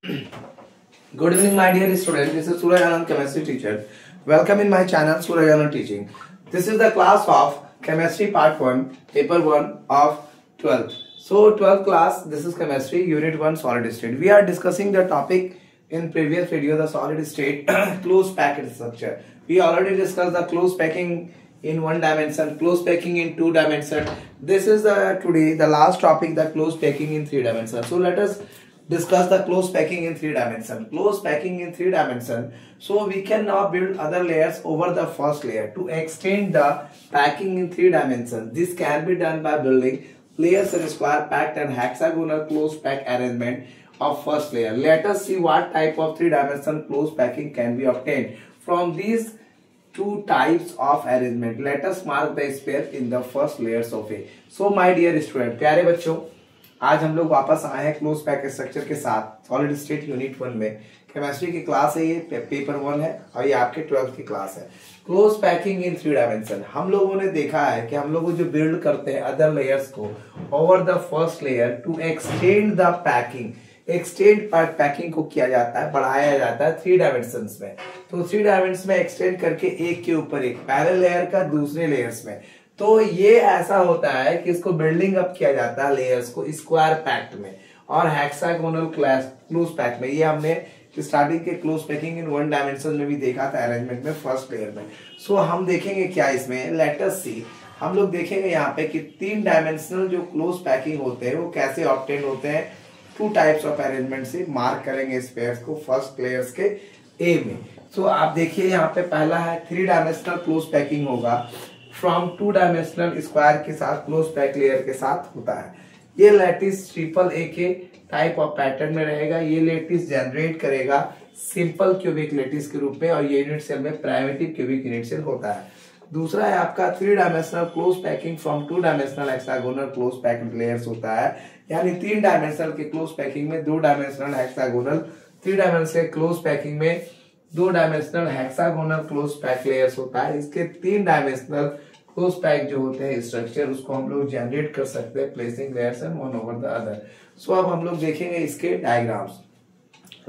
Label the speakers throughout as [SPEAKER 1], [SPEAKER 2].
[SPEAKER 1] Good evening, my dear student. This is Suraj Anand, chemistry teacher. Welcome in my channel, Suraj Anand Teaching. This is the class of chemistry part 1, paper 1 of 12th. So, 12th class, this is chemistry, unit 1, solid state. We are discussing the topic in previous video, the solid state closed packed structure. We already discussed the closed packing in one dimension, closed packing in two dimension. This is today the last topic, the closed packing in three dimension. So, let us discuss the closed packing in three dimension. Closed packing in three dimension. So we can now build other layers over the first layer to extend the packing in three dimensions. This can be done by building layers in square packed and hexagonal closed pack arrangement of first layer. Let us see what type of three dimension closed packing can be obtained from these two types of arrangement. Let us mark the space in the first layers of A. So my dear student, प्यारे बच्चों, आज हम लोग वापस आए हैं close pack structure के साथ सॉलिड स्टेट यूनिट 1 में। केमिस्ट्री की क्लास है, ये पेपर 1 है और ये आपके 12th की क्लास है। Close packing in three dimension. हम लोगों ने देखा है कि हम लोग जो बिल्ड करते हैं अदर लेयर्स को over the first layer to extend the packing, extend packing को किया जाता है, बढ़ाया जाता है थ्री डायमेंशन में। तो थ्री डायमेंशन में एक्सटेंड करके एक के ऊपर एक पैरेलल लेयर का दूसरे लेयर्स में। तो ये ऐसा होता है कि इसको बिल्डिंग अप किया जाता है लेयर्स को स्क्वायर पैक्ट में और हेक्सागोनल क्लोज पैक में। ये हमने स्टार्टिंग के close packing in one dimension में भी देखा था अरेंजमेंट में फर्स्ट लेयर में। सो हम देखेंगे क्या इसमें, लेट अस सी। हम लोग देखेंगे यहाँ पे कि तीन डायमेंशनल जो क्लोज पैकिंग होते हैं वो कैसे ऑब्टेन होते हैं। टू टाइप्स ऑफ अरेंजमेंट से मार्क करेंगे स्पेयर्स को फर्स्ट लेयर्स के ए में। सो आप देखिए यहाँ पे पहला है थ्री डायमेंशनल क्लोज पैकिंग होगा फ्रॉम टू डायमेंशनल स्क्वायर के साथ क्लोज पैक लेयर के साथ होता है। ये लैटिस ट्रिपल ए के टाइप ऑफ पैटर्न में रहेगा। ये लैटिस जनरेट करेगा सिंपल क्यूबिक लैटिस के रूप में और ये यूनिट सेल में प्राइमिटिव क्यूबिक यूनिट सेल होता है। दूसरा है आपका three dimensional close packing from two dimensional hexagonal close pack layers होता है। यानी तीन डायमेंशनल के क्लोज पैकिंग में दो dimensional hexagonal, three dimensional close packing में दो dimensional hexagonal close pack layers होता है। इसके तीन डायमेंशनल क्लोज पैक जो होते हैं स्ट्रक्चर उसको हम लोग जनरेट कर सकते हैं placing layers and one over the other. So अब हम लोग देखेंगे इसके diagrams.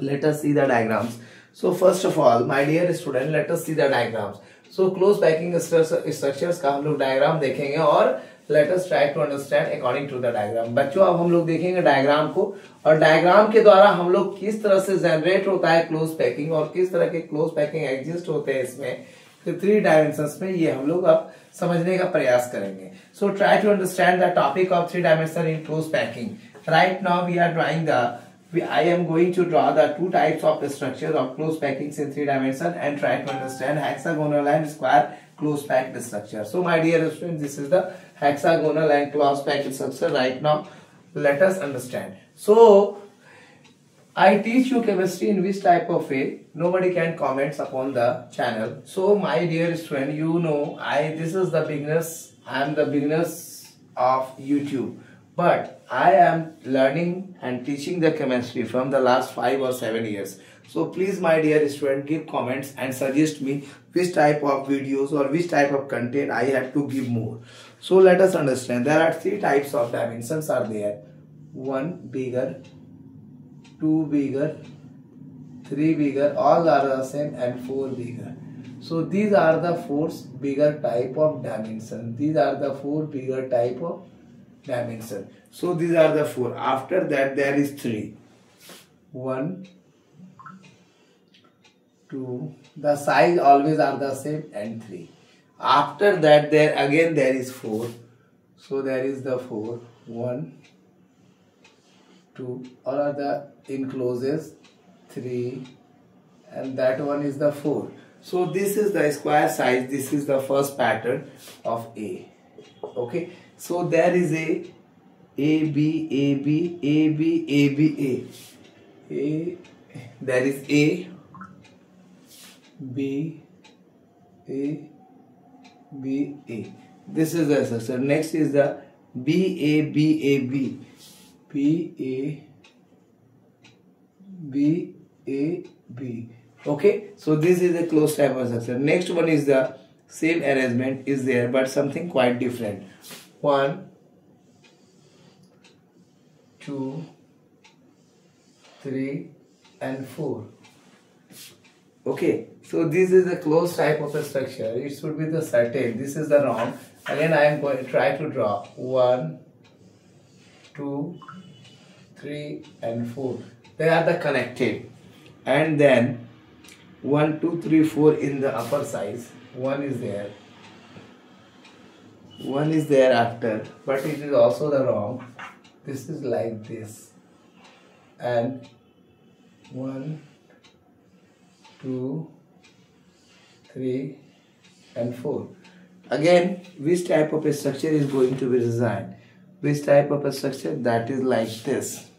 [SPEAKER 1] Let us see the diagrams. So first of all my dear student, let us see the diagrams. So close packing structures का हम लोग डायग्राम देखेंगे और let us try to understand according to the diagram. बच्चों अब हम लोग देखेंगे डायग्राम को और डायग्राम के द्वारा हम लोग किस तरह से जनरेट होता है क्लोज पैकिंग और किस तरह के क्लोज पैकिंग एग्जिस्ट होते हैं इसमें थ्री डायमेंशंस में, ये हम लोग अब समझने का प्रयास करेंगे। So try to understand the topic of three dimension in close packing. Right now we are drawing the I am going to draw the two types of structure of close packings in three dimension and try to understand hexagonal and square close packed structure. So my dear students, this is the hexagonal and close packed structure. Right now let us understand. So I teach you chemistry in which type of way. Nobody can comment upon the channel. So my dear student, you know this is the beginners. I am the beginners of YouTube. But I am learning and teaching the chemistry from the last 5 or 7 years. So please my dear student, give comments and suggest me which type of videos or which type of content I have to give more. So let us understand. There are three types of dimensions are there. One bigger, two bigger, three bigger, all are the same, and four bigger. So these are the four bigger type of dimension. These are the four bigger type of dimension. So these are the four. After that there is three. One, two. The size always are the same, and three. After that there is four. So there is the four. One, two. All are the encloses. Three, and that one is the four. So this is the square size. This is the first pattern of A. Okay. So there is A B A B A B A B A. There is A B A B A. This is the structure. Next is the B A B A B B A B A B. Okay. So this is a closed type of structure. Next one is the same arrangement is there but something quite different. 1, 2, 3, and 4. Okay, so this is a closed type of a structure. It should be the certain. This is the wrong. Again, I am going to try to draw 1, 2, 3, and 4. They are the connected, and then 1, 2, 3, 4 in the upper size. 1 is there. 1 is there after, but it is also the wrong. This is like this, and 1, 2, 3, and 4. Again, which type of a structure is going to be designed? Which type of a structure? That is like this.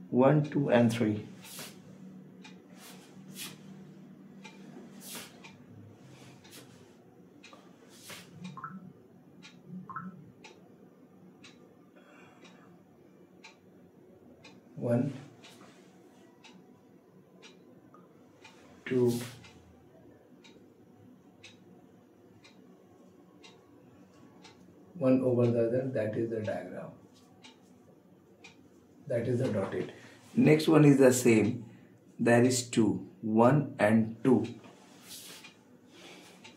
[SPEAKER 1] 1, 2, and 3. One, 2, 1 over the other. That is the diagram. That is the dotted. Next one is the same. There is 2, 1 and 2.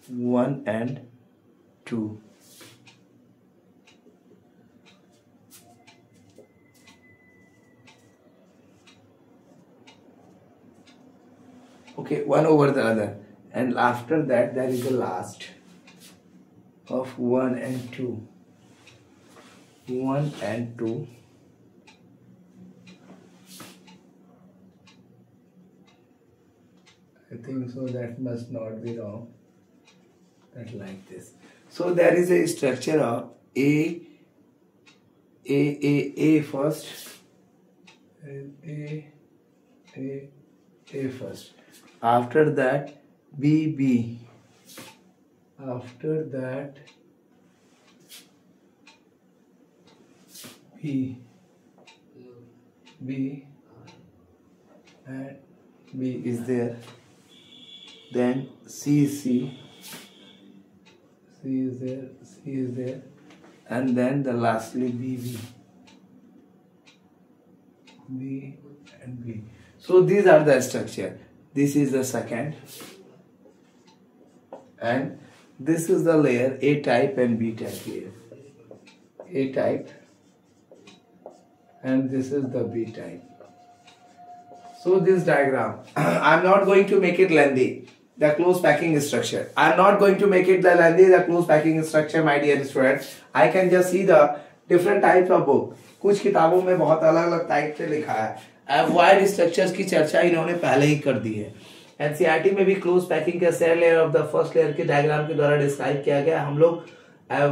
[SPEAKER 1] 1 and 2. Okay, 1 over the other, and after that there is the last of 1 and 2. 1 and 2. I think so, that must not be wrong. That like this. So there is a structure of A first. A first. After that B. After that B and B is there. Then C is there, and then the lastly B and B. So these are the structure. This is the second, and this is the layer A type and B type layer. A type, and this is the B type. So this diagram, I'm not going to make it lengthy. The close packing structure. I'm not going to make it the lengthy. The close packing structure, my dear students. I can just see the different types of book. कुछ किताबों में बहुत अलग अलग type से लिखा है. Wide structures की चर्चा इन्होंने पहले ही कर दी है. एनसीईआरटी में भी क्लोज पैकिंग के cell layer of the first layer के डायग्राम के द्वारा डिस्क्राइब किया गया. हम लोग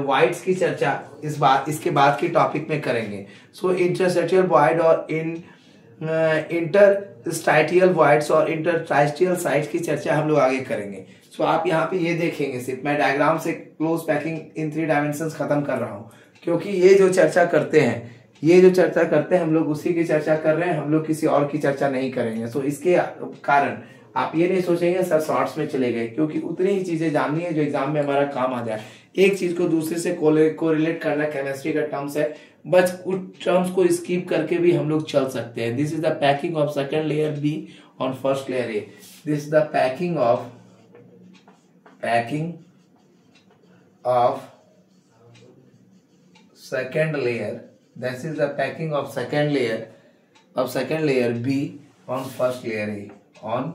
[SPEAKER 1] वाइड्स की चर्चा इसके बाद के टॉपिक में करेंगे. सो इंटरस्टेशियल वॉइड और इंटरस्टाइटियल वॉइड्स और इंटरस्टाइटियल साइट्स की चर्चा हम लोग आगे करेंगे. सो आप यहाँ पे ये देखेंगे, सिर्फ मैं डायग्राम से क्लोज पैकिंग इन 3 डायमेंशंस खत्म कर रहा हूँ, क्योंकि ये जो चर्चा करते हैं हम लोग उसी की चर्चा कर रहे हैं. हम लोग किसी और की चर्चा नहीं करेंगे. सो इसके कारण आप ये नहीं सोचेंगे सर शॉर्ट्स में चले गए, क्योंकि उतनी ही चीजें जाननी है जो एग्जाम में हमारा काम आ जाए. एक चीज को दूसरे से कोरिलेट करना केमिस्ट्री का टर्म्स है, बस उस टर्म्स को स्किप करके भी हम लोग चल सकते हैं. This is the packing of second layer be on first layer A. This is the packing of second layer. This is the packing of second layer B on first layer A. on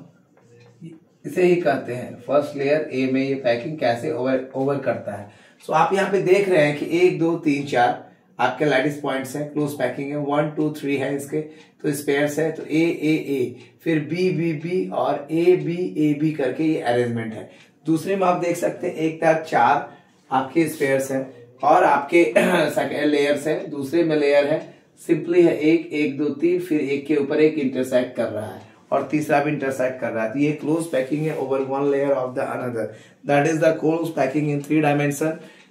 [SPEAKER 1] इसे ही कहते हैं first layer A में ये packing कैसे over करता है. सो आप यहाँ पे देख रहे हैं कि 1 2 3 4 आपके लैटिस पॉइंट्स हैं. क्लोज पैकिंग है. 1 2 3 है इसके, तो स्पेयर्स है. तो ए फिर बी और ए बी करके ये अरेंजमेंट है. दूसरे में आप देख सकते हैं 1 तक 4 आपके स्पेयर्स हैं और आपके सेकेंड लेयर्स है. दूसरे में लेयर है सिंपली है 1 2 3, फिर एक के ऊपर एक इंटरसेक्ट कर रहा है और तीसरा भी इंटरसेक्ट कर रहा है. तो ये क्लोज पैकिंग है over one layer of the another. That is the close packing in 3 dimension,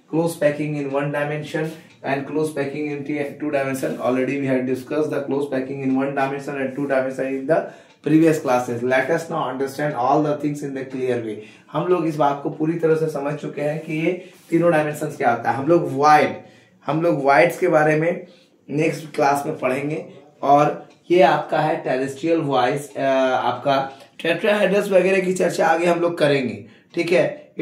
[SPEAKER 1] close packing in 1 dimension and close packing in 2 dimension. Already we had discussed the close packing in 1 dimension and 2 dimension in the previous classes. Let us now understand all the things in the clear way. हम लोग इस बात को पूरी तरह से समझ चुके हैं कि ये तीनों डायमेंशन क्या होता है. हम लोग वाइड्स के बारे में नेक्स्ट क्लास में पढ़ेंगे और ये आपका है टेरेस्ट्रियल वॉइस, आपका टेट्राहेड्रल्स वगैरह की चर्चा आगे हम लोग करेंगे, ठीक है।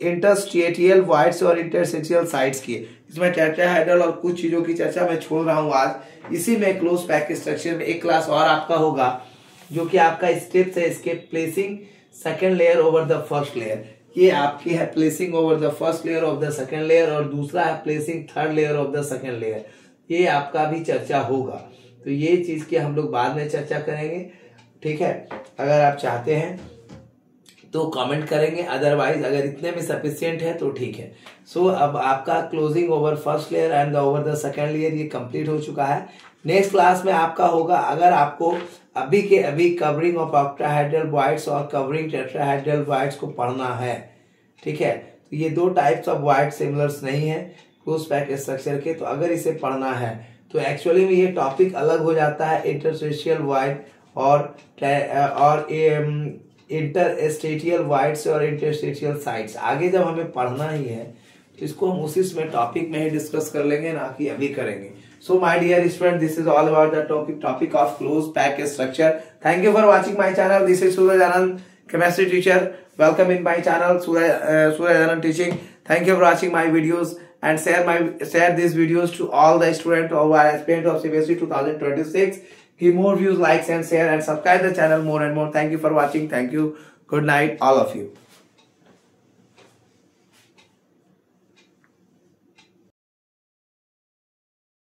[SPEAKER 1] इंटरस्टेटियल वॉइड्स और इंटरस्टेटियल साइट्स की, इसमें टेट्राहेड्रल और कुछ चीजों की चर्चा मैं छोड़ रहा हूँ आज। इसी में क्लोज पैक स्ट्रक्चर में एक क्लास और आपका होगा जो कि आपका स्टेप्स है इसके, placing second layer over the first layer. ये आपकी है placing over the first layer of the second layer, और दूसरा है placing third layer of the second layer. ये आपका भी चर्चा होगा, तो ये चीज की हम लोग बाद में चर्चा करेंगे, ठीक है। अगर आप चाहते हैं तो कमेंट करेंगे, अदरवाइज अगर इतने में सफिशियंट है तो ठीक है। सो अब आपका closing over first layer and over the second layer ये कंप्लीट हो चुका है। नेक्स्ट क्लास में आपका होगा, अगर आपको अभी के अभी कवरिंग ऑफ ऑक्टाहेड्रल वॉइड्स और कवरिंग टेट्राहेड्रल वॉइड्स को पढ़ना है, ठीक है। तो ये दो टाइप्स ऑफ वॉइड सिमिलर्स नहीं है क्लोज पैक स्ट्रक्चर के, तो अगर इसे पढ़ना है तो एक्चुअली में ये टॉपिक अलग हो जाता है, इंटरस्टेशियल वॉइड और इंटरस्टेटियल वॉइड्स और इंटरस्टेटियल साइट्स। आगे जब हमें पढ़ना ही है तो इसको हम उसी में टॉपिक में ही डिस्कस कर लेंगे, ना कि अभी करेंगे। So my dear student, this is all about the topic of closed pack structure. Thank you for watching my channel. This is Suraj Anand, chemistry teacher. Welcome in my channel, Suraj Anand Teaching. Thank you for watching my videos and share these videos to all the students who are aspirant of CBSE 2026. Give more views, likes and share, and subscribe the channel more and more. Thank you for watching. Thank you. Good night, all of you.